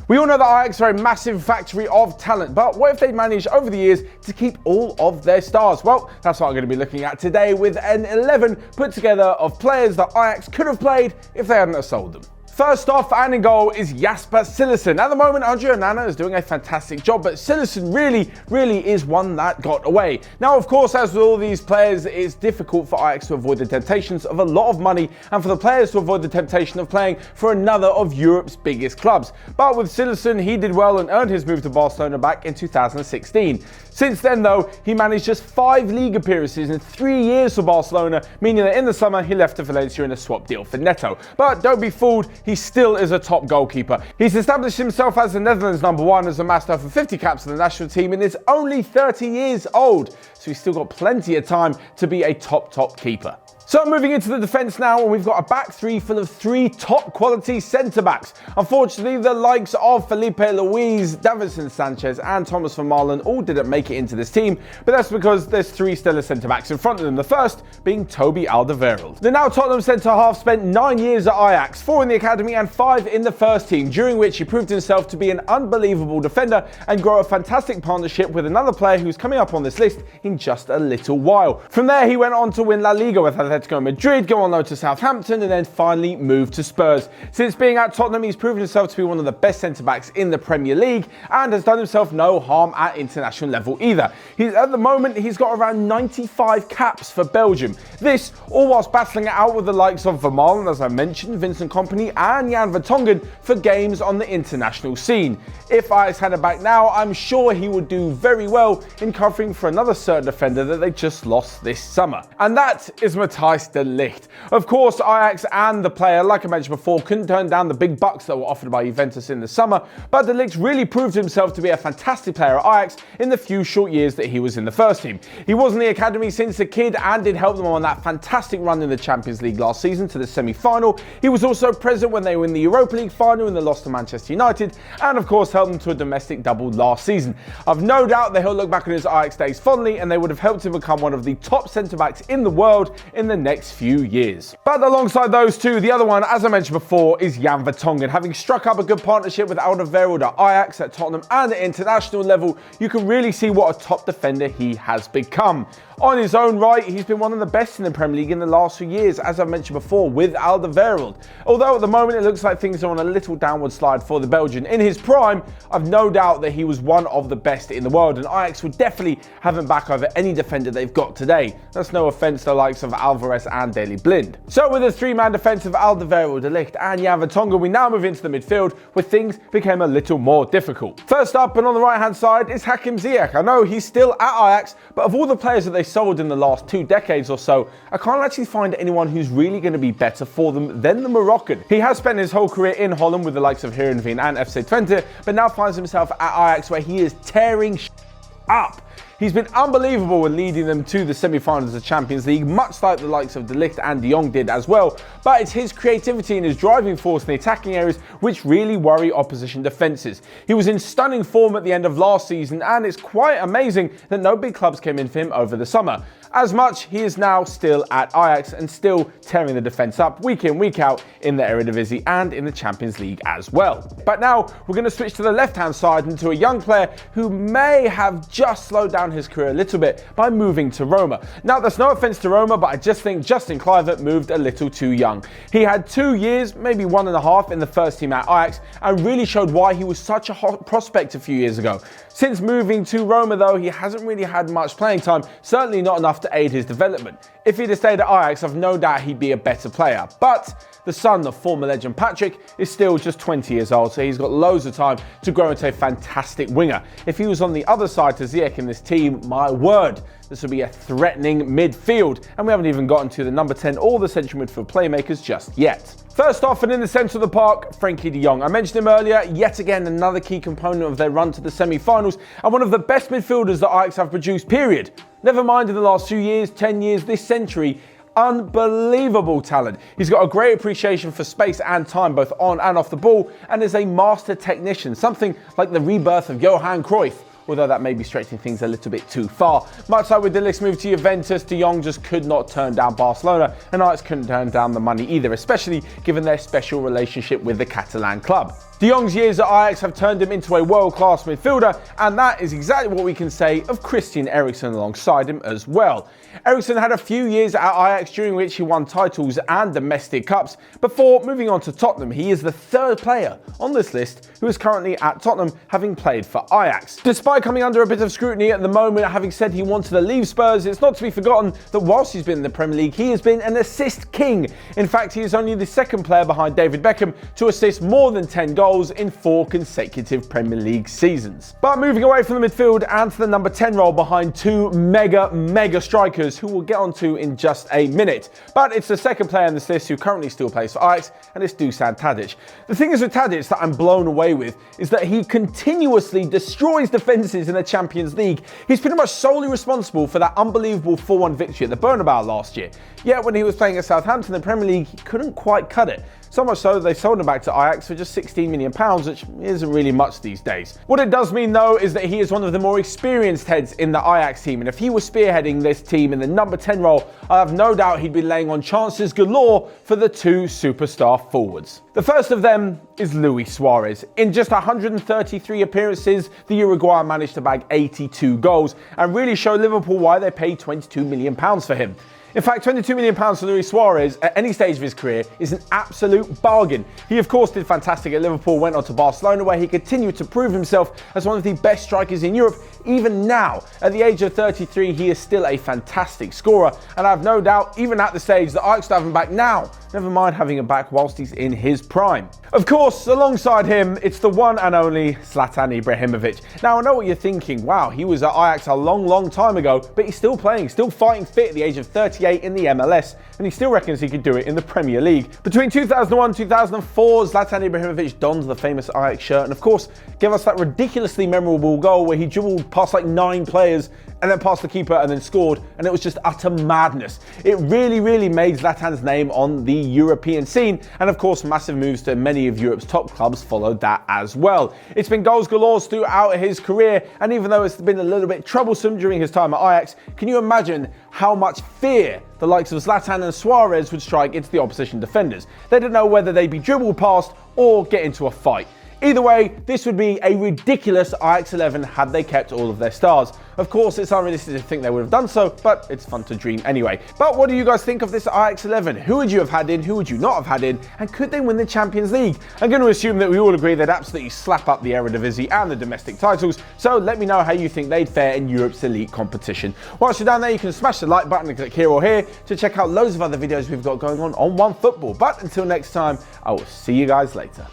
We all know that Ajax are a massive factory of talent, but what if they managed over the years to keep all of their stars? Well, that's what I'm going to be looking at today with an 11 put together of players that Ajax could have played if they hadn't have sold them. First off, and in goal is Jasper Cillessen. At the moment, Andre Onana is doing a fantastic job, but Cillessen really is one that got away. Now, of course, as with all these players, it's difficult for Ajax to avoid the temptations of a lot of money and for the players to avoid the temptation of playing for another of Europe's biggest clubs. But with Cillessen, he did well and earned his move to Barcelona back in 2016. Since then, though, he managed just 5 league appearances in 3 years for Barcelona, meaning that in the summer he left to Valencia in a swap deal for Neto. But don't be fooled, he still is a top goalkeeper. He's established himself as the Netherlands #1 as a master for 50 caps for the national team and is only 30 years old, so he's still got plenty of time to be a top keeper. So moving into the defence now, and we've got a back three full of 3 top quality centre-backs. Unfortunately, the likes of Felipe Luis, Davinson Sanchez and Thomas Vermaelen all didn't make it into this team, but that's because there's 3 stellar centre-backs in front of them, the first being Toby Alderweireld. The now Tottenham centre-half spent 9 years at Ajax, 4 in the academy and 5 in the first team, during which he proved himself to be an unbelievable defender and grow a fantastic partnership with another player who's coming up on this list in just a little while. From there, he went on to win La Liga with Atletico Madrid, go on loan to Southampton and then finally moved to Spurs. Since being at Tottenham, he's proven himself to be one of the best centre-backs in the Premier League and has done himself no harm at international level either. At the moment, he's got around 95 caps for Belgium. This, all whilst battling it out with the likes of Vermaelen, as I mentioned, Vincent Kompany and Jan Vertonghen for games on the international scene. If Ajax had it back now, I'm sure he would do very well in covering for another certain defender that they just lost this summer. And that is Matthijs de Ligt. Of course, Ajax and the player, like I mentioned before, couldn't turn down the big bucks that were offered by Juventus in the summer, but de Ligt really proved himself to be a fantastic player at Ajax in the few short years that he was in the first team. He was in the academy since a kid and did help them on that fantastic run in the Champions League last season to the semi-final. He was also present when they were in the Europa League final and they lost to Manchester United, and of course helped them to a domestic double last season. I've no doubt that he'll look back on his Ajax days fondly and they would have helped him become one of the top centre-backs in the world in the next few years. But alongside those two, the other one, as I mentioned before, is Jan Vertonghen. Having struck up a good partnership with Alderweireld at Ajax, at Tottenham and at international level, you can really see what a top defender he has become. On his own right, he's been one of the best in the Premier League in the last few years, as I mentioned before, with Alderweireld. Although at the moment it looks like things are on a little downward slide for the Belgian. In his prime, I've no doubt that he was one of the best in the world, and Ajax would definitely have him back over any defender they've got today. That's no offence to the likes of Alvarez and Daley Blind. So with a 3-man defence of Alderweireld, de Ligt and Jan Vertonghen, we now move into the midfield where things became a little more difficult. First up and on the right hand side is Hakim Ziyech. I know he's still at Ajax, but of all the players that they sold in the last 2 decades or so, I can't actually find anyone who's really going to be better for them than the Moroccan. He has spent his whole career in Holland with the likes of Heerenveen and FC Twente, but now finds himself at Ajax where he is tearing up. He's been unbelievable when leading them to the semi-finals of the Champions League, much like the likes of de Ligt and de Jong did as well. But it's his creativity and his driving force in the attacking areas which really worry opposition defences. He was in stunning form at the end of last season, and it's quite amazing that no big clubs came in for him over the summer. As much, he is now still at Ajax and still tearing the defence up week in, week out in the Eredivisie and in the Champions League as well. But now we're going to switch to the left-hand side and to a young player who may have just slowed down his career a little bit by moving to Roma. Now, that's no offence to Roma, but I just think Justin Kluivert moved a little too young. He had 2 years, maybe 1.5 in the first team at Ajax and really showed why he was such a hot prospect a few years ago. Since moving to Roma though, he hasn't really had much playing time, certainly not enough to aid his development. If he'd have stayed at Ajax, I've no doubt he'd be a better player. But the son of former legend Patrick is still just 20 years old, so he's got loads of time to grow into a fantastic winger. If he was on the other side to Ziyech in this team, my word, this would be a threatening midfield. And we haven't even gotten to the number 10 or the central midfield playmakers just yet. First off, and in the centre of the park, Frenkie de Jong. I mentioned him earlier, yet again another key component of their run to the semi-finals and one of the best midfielders that Ajax have produced, period. Never mind in the last few years, 10 years, this century. Unbelievable talent. He's got a great appreciation for space and time both on and off the ball and is a master technician, something like the rebirth of Johan Cruyff. Although that may be stretching things a little bit too far. Much like with de Ligt's move to Juventus, de Jong just could not turn down Barcelona, and Ajax couldn't turn down the money either, especially given their special relationship with the Catalan club. De De Jong's years at Ajax have turned him into a world-class midfielder, and that is exactly what we can say of Christian Eriksen alongside him as well. Eriksen had a few years at Ajax during which he won titles and domestic cups before moving on to Tottenham. He is the third player on this list who is currently at Tottenham, having played for Ajax. Despite coming under a bit of scrutiny at the moment, having said he wanted to leave Spurs, it's not to be forgotten that whilst he's been in the Premier League, he has been an assist king. In fact, he is only the second player behind David Beckham to assist more than 10 goals in 4 consecutive Premier League seasons. But moving away from the midfield and to the number 10 role behind two mega strikers who we'll get onto in just a minute. But it's the second player in this list who currently still plays for Ajax, and it's Dusan Tadic. The thing is with Tadic that I'm blown away with is that he continuously destroys defences in the Champions League. He's pretty much solely responsible for that unbelievable 4-1 victory at the Bernabeu last year. Yet when he was playing at Southampton in the Premier League, he couldn't quite cut it. So much so they sold him back to Ajax for just £16 million, which isn't really much these days. What it does mean though is that he is one of the more experienced heads in the Ajax team, and if he was spearheading this team in the number 10 role, I have no doubt he'd be laying on chances galore for the two superstar forwards. The first of them is Luis Suarez. In just 133 appearances, the Uruguayan managed to bag 82 goals and really show Liverpool why they paid £22 million for him. In fact, £22 million for Luis Suarez at any stage of his career is an absolute bargain. He of course did fantastic at Liverpool, went on to Barcelona where he continued to prove himself as one of the best strikers in Europe. Even now, at the age of 33, he is still a fantastic scorer, and I have no doubt, even at the stage that Ajax have him back now, never mind having him back whilst he's in his prime. Of course, alongside him, it's the one and only Zlatan Ibrahimovic. Now, I know what you're thinking, wow, he was at Ajax a long time ago, but he's still playing, still fighting fit at the age of 38 in the MLS, and he still reckons he could do it in the Premier League. Between 2001 and 2004, Zlatan Ibrahimovic donned the famous Ajax shirt, and of course, gave us that ridiculously memorable goal where he dribbled past like 9 players and then past the keeper and then scored, and it was just utter madness. It really made Zlatan's name on the European scene, and of course massive moves to many of Europe's top clubs followed that as well. It's been goals galore throughout his career, and even though it's been a little bit troublesome during his time at Ajax, can you imagine how much fear the likes of Zlatan and Suarez would strike into the opposition defenders? They didn't know whether they'd be dribbled past or get into a fight. Either way, this would be a ridiculous Ajax 11 had they kept all of their stars. Of course, it's unrealistic to think they would have done so, but it's fun to dream anyway. But what do you guys think of this Ajax 11? Who would you have had in? Who would you not have had in? And could they win the Champions League? I'm going to assume that we all agree they'd absolutely slap up the Eredivisie and the domestic titles, so let me know how you think they'd fare in Europe's elite competition. Whilst you're down there, you can smash the like button and click here or here to check out loads of other videos we've got going on OneFootball. But until next time, I will see you guys later.